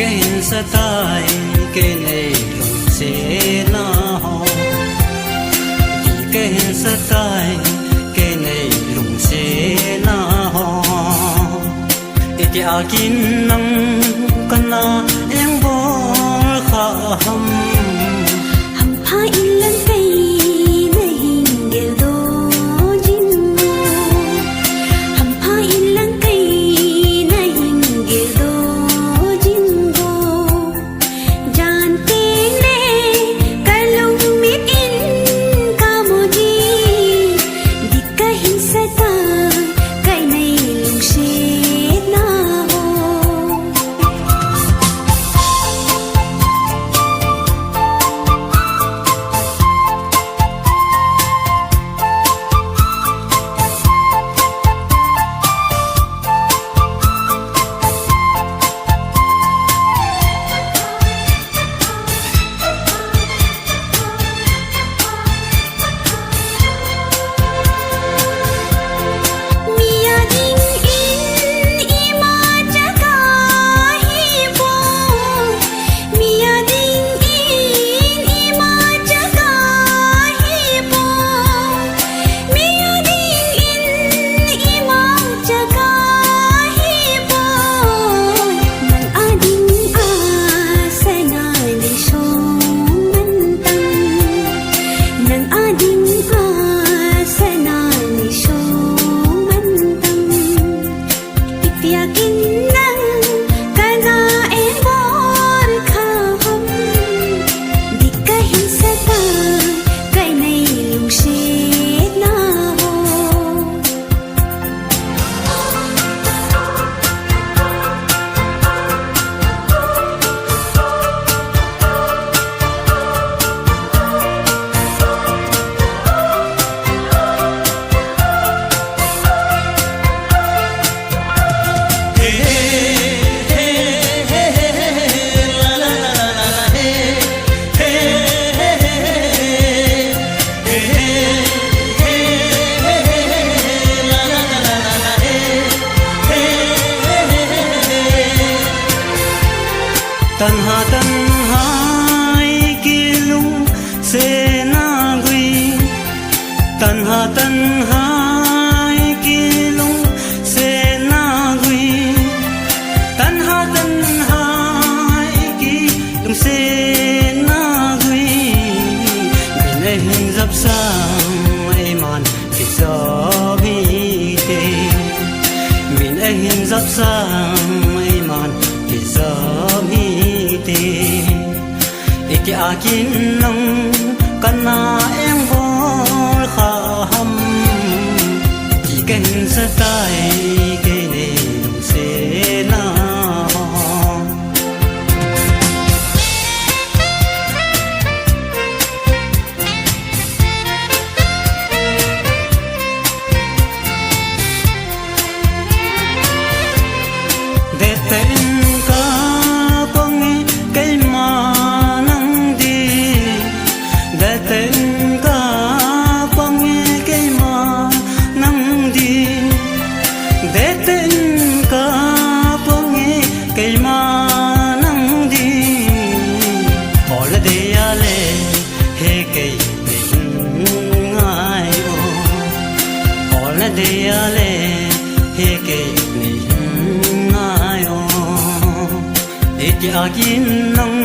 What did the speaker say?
cái hình sa tai cái này lòng sẽ na ho cái hình sa tai cái này lòng sẽ na ho để akin nang kana em bo kha ham phai lan cây này hình gel do jin ham phai lan cây này hình gel do jin do jan te ne kalung mit in kamoji dikka hin sata kai này lung she na tanha kilu se na gui tanha kilu se na gui tanha kilu se na gui bine hin zap sang ai man ki zo bi te bine hin zap sang ai man ki zo bi te iki akin nang kana em vol kha ham ki ken sa tai ke ne se na de ten de ale he ke ni ngayo eti akin nang